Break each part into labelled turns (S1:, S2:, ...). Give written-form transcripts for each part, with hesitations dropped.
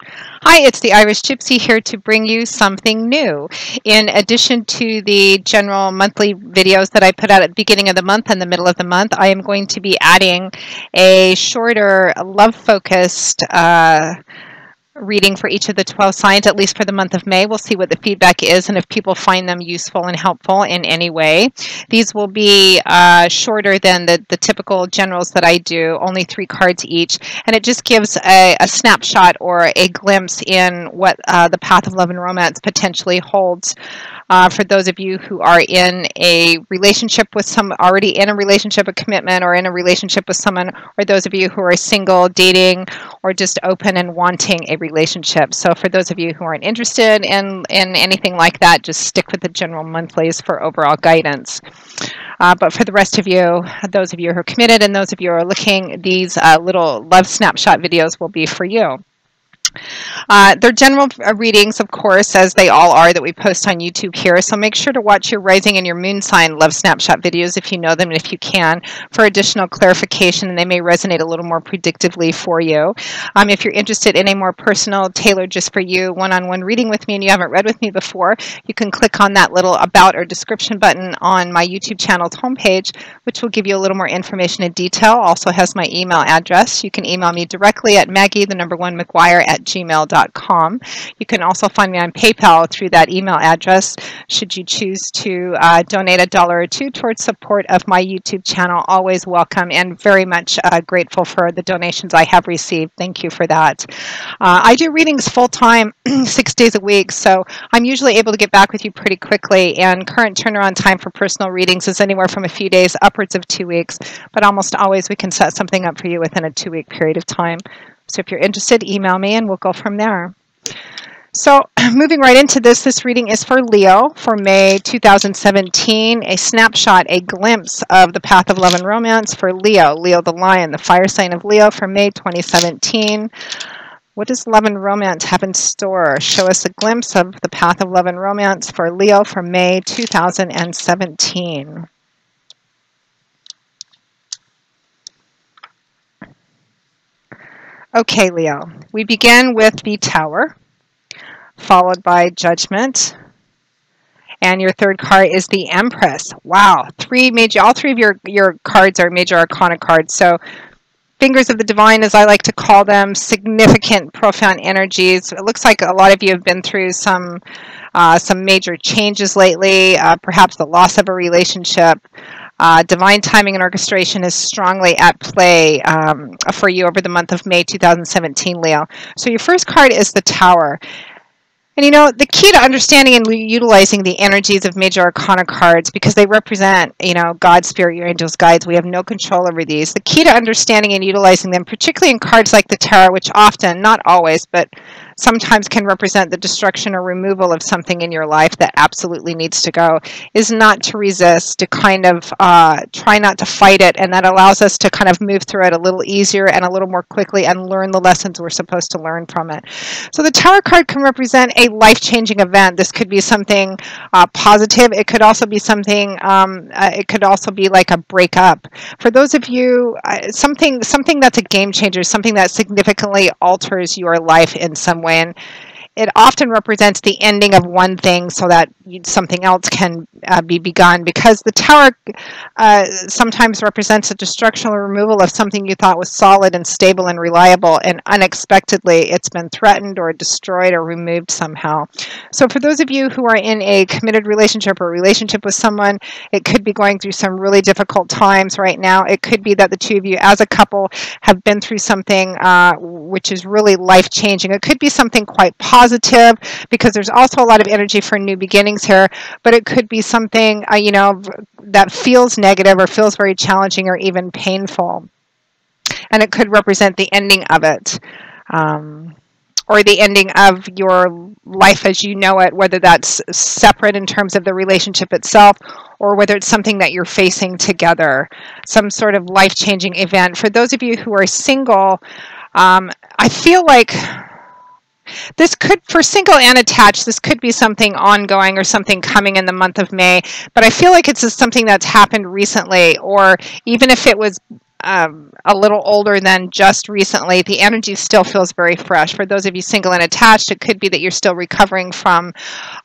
S1: Hi, it's the Irish Gypsy here to bring you something new. In addition to the general monthly videos that I put out at the beginning of the month and the middle of the month, I am going to be adding a shorter, love-focused reading for each of the 12 signs, at least for the month of May. We'll see what the feedback is and if people find them useful and helpful in any way. These will be shorter than the typical generals that I do, only 3 cards each, and it just gives a snapshot or a glimpse in what the path of love and romance potentially holds. For those of you who are in a relationship with already in a relationship, a commitment, or in a relationship with someone, or those of you who are single, dating, or just open and wanting a relationship. So for those of you who aren't interested in anything like that, just stick with the general monthlies for overall guidance. But for the rest of you, those of you who are committed and those of you who are looking, these little love snapshot videos will be for you. They're general readings, of course, as they all are that we post on YouTube here. So make sure to watch your rising and your moon sign love snapshot videos if you know them and if you can for additional clarification, and they may resonate a little more predictively for you. If you're interested in a more personal, tailored just for you, one-on-one reading with me and you haven't read with me before, you can click on that little about or description button on my YouTube channel's homepage, which will give you a little more information and detail. Also has my email address. You can email me directly at maggie1mcguire@gmail.com. You can also find me on PayPal through that email address should you choose to donate $1 or $2 towards support of my YouTube channel. Always welcome and very much grateful for the donations I have received. Thank you for that. I do readings full-time 6 days a week, so I'm usually able to get back with you pretty quickly, and current turnaround time for personal readings is anywhere from a few days upwards of 2 weeks, but almost always we can set something up for you within a 2-week period of time. So if you're interested, email me and we'll go from there. So moving right into this reading is for Leo for May 2017, a snapshot, a glimpse of the path of love and romance for Leo. Leo the lion, the fire sign of Leo for May 2017. What does love and romance have in store? Show us a glimpse of the path of love and romance for Leo for May 2017. Okay, Leo, we begin with the Tower, followed by Judgment, and your third card is the Empress. Wow, all three of your cards are major arcana cards. So fingers of the divine, as I like to call them, significant, profound energies. It looks like a lot of you have been through some major changes lately, perhaps the loss of a relationship. Divine timing and orchestration is strongly at play for you over the month of May 2017, Leo. So your first card is the Tower. And you know, the key to understanding and utilizing the energies of major arcana cards, because they represent, you know, God, Spirit, your angels, guides, we have no control over these. The key to understanding and utilizing them, particularly in cards like the Tower, which often, not always, but sometimes can represent the destruction or removal of something in your life that absolutely needs to go, is not to resist, to kind of try not to fight it, and that allows us to kind of move through it a little easier and a little more quickly and learn the lessons we're supposed to learn from it. So the Tower card can represent a life-changing event. This could be something positive. It could also be something, it could also be like a breakup. For those of you, something that's a game changer, something that significantly alters your life in some way. And it often represents the ending of one thing so that something else can be begun, because the Tower sometimes represents the destruction or removal of something you thought was solid and stable and reliable, and unexpectedly it's been threatened or destroyed or removed somehow. So for those of you who are in a committed relationship or a relationship with someone, it could be going through some really difficult times right now. It could be that the two of you as a couple have been through something which is really life-changing. It could be something quite positive, because there's also a lot of energy for new beginnings here, but it could be something you know, that feels negative or feels very challenging or even painful, and it could represent the ending of it, or the ending of your life as you know it, whether that's separate in terms of the relationship itself, or whether it's something that you're facing together, some sort of life-changing event. For those of you who are single, I feel like this could, for single and attached, this could be something ongoing or something coming in the month of May, but I feel like it's just something that's happened recently, or even if it was a little older than just recently, the energy still feels very fresh. For those of you single and attached, it could be that you're still recovering from,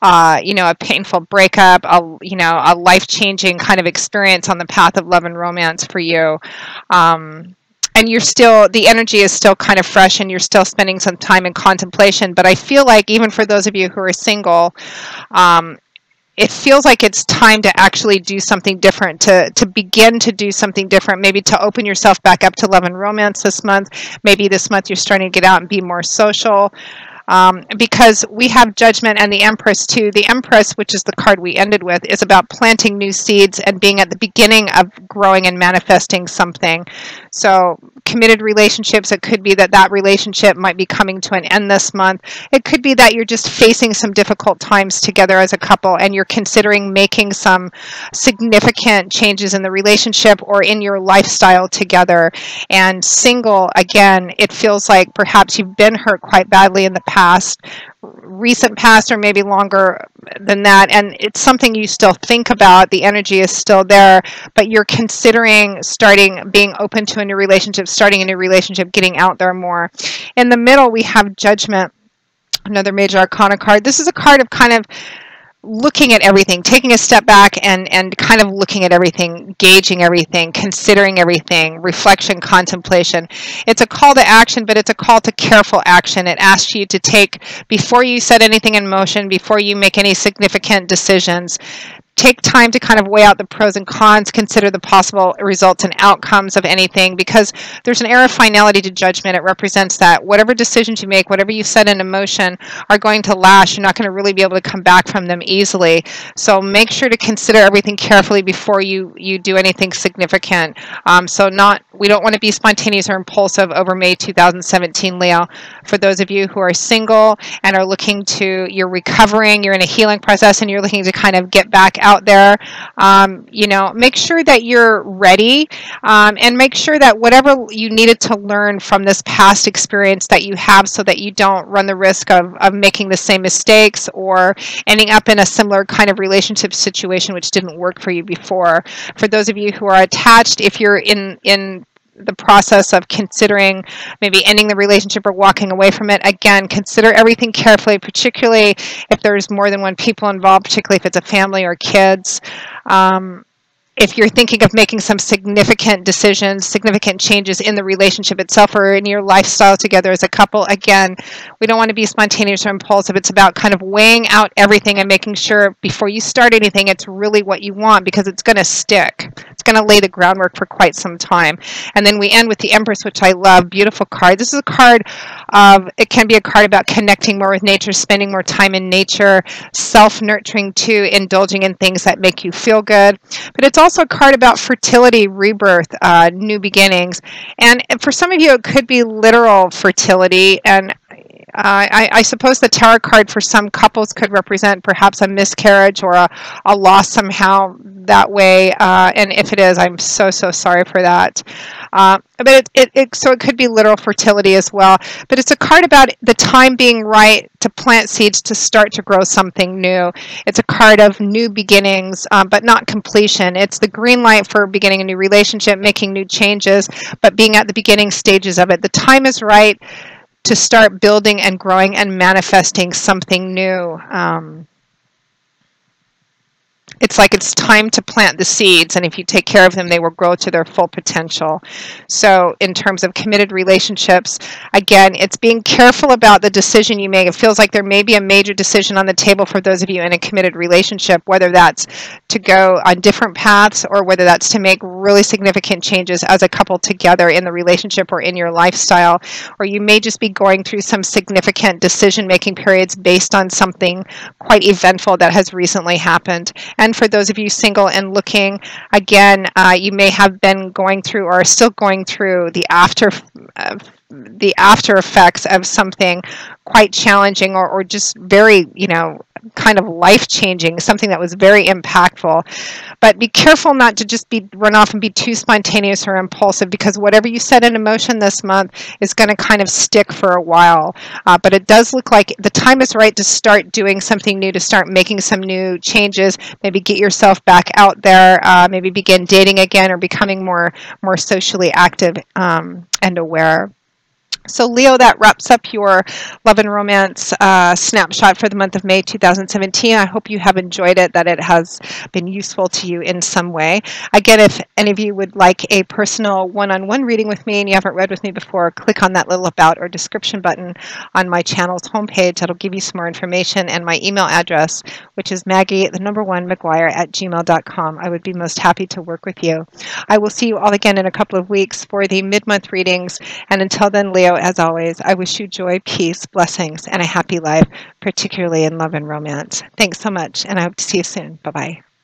S1: a painful breakup, a life-changing kind of experience on the path of love and romance for you. And the energy is still kind of fresh and you're still spending some time in contemplation. But I feel like even for those of you who are single, it feels like it's time to actually do something different, to begin to do something different, maybe to open yourself back up to love and romance this month. Maybe this month you're starting to get out and be more social. Because we have Judgment and the Empress too. The Empress, which is the card we ended with, is about planting new seeds and being at the beginning of growing and manifesting something. So committed relationships, it could be that relationship might be coming to an end this month. It could be that you're just facing some difficult times together as a couple and you're considering making some significant changes in the relationship or in your lifestyle together. And single, again, it feels like perhaps you've been hurt quite badly in the recent past, or maybe longer than that, and it's something you still think about. The energy is still there, but you're considering being open to a new relationship, starting a new relationship, getting out there more. In the middle, we have Judgment, another major arcana card. This is a card of kind of looking at everything, taking a step back and kind of looking at everything, gauging everything, considering everything, reflection, contemplation. It's a call to action, but it's a call to careful action. It asks you to take, before you set anything in motion, before you make any significant decisions, take time to kind of weigh out the pros and cons, consider the possible results and outcomes of anything, because there's an air of finality to Judgment. It represents that whatever decisions you make, whatever you set into motion, are going to last. You're not going to really be able to come back from them easily. So make sure to consider everything carefully before you do anything significant. We don't want to be spontaneous or impulsive over May 2017, Leo. For those of you who are single and are you're recovering, you're in a healing process, and you're looking to kind of get back out there, make sure that you're ready, and make sure that whatever you needed to learn from this past experience that you have, so that you don't run the risk of making the same mistakes or ending up in a similar kind of relationship situation which didn't work for you before. For those of you who are attached, if you're in the process of considering maybe ending the relationship or walking away from it, again, consider everything carefully, particularly if there's more than one people involved, particularly if it's a family or kids. If you're thinking of making some significant decisions, significant changes in the relationship itself or in your lifestyle together as a couple, again, we don't want to be spontaneous or impulsive. It's about kind of weighing out everything and making sure before you start anything, it's really what you want, because it's going to stick. It's going to lay the groundwork for quite some time. And then we end with the Empress, which I love. Beautiful card. This is a card it can be a card about connecting more with nature, spending more time in nature, self-nurturing too, indulging in things that make you feel good. But it's also a card about fertility, rebirth, new beginnings. And for some of you, it could be literal fertility. And I suppose the tarot card for some couples could represent perhaps a miscarriage or a loss somehow that way. And if it is, I'm so sorry for that. But it could be literal fertility as well. But it's a card about the time being right to plant seeds to start to grow something new. It's a card of new beginnings, but not completion. It's the green light for beginning a new relationship, making new changes, but being at the beginning stages of it. The time is right to start building and growing and manifesting something new. It's like it's time to plant the seeds, and if you take care of them, they will grow to their full potential. So in terms of committed relationships, again, it's being careful about the decision you make. It feels like there may be a major decision on the table for those of you in a committed relationship, whether that's to go on different paths or whether that's to make really significant changes as a couple together in the relationship or in your lifestyle. Or you may just be going through some significant decision-making periods based on something quite eventful that has recently happened. And for those of you single and looking, again, you may have been going through or are still going through the after effects of something quite challenging or just very, kind of life-changing, something that was very impactful. But be careful not to just run off and be too spontaneous or impulsive, because whatever you set in motion this month is going to kind of stick for a while. But it does look like the time is right to start doing something new, to start making some new changes, maybe get yourself back out there, maybe begin dating again, or becoming more socially active and aware. So Leo, that wraps up your love and romance snapshot for the month of May 2017. I hope you have enjoyed it, that it has been useful to you in some way. Again, if any of you would like a personal one-on-one reading with me and you haven't read with me before, click on that little about or description button on my channel's homepage. That'll give you some more information, and my email address, which is Maggie1McGuire@gmail.com. I would be most happy to work with you. I will see you all again in a couple of weeks for the mid-month readings, and until then, Leo, as always, I wish you joy, peace, blessings, and a happy life, particularly in love and romance. Thanks so much, and I hope to see you soon. Bye-bye.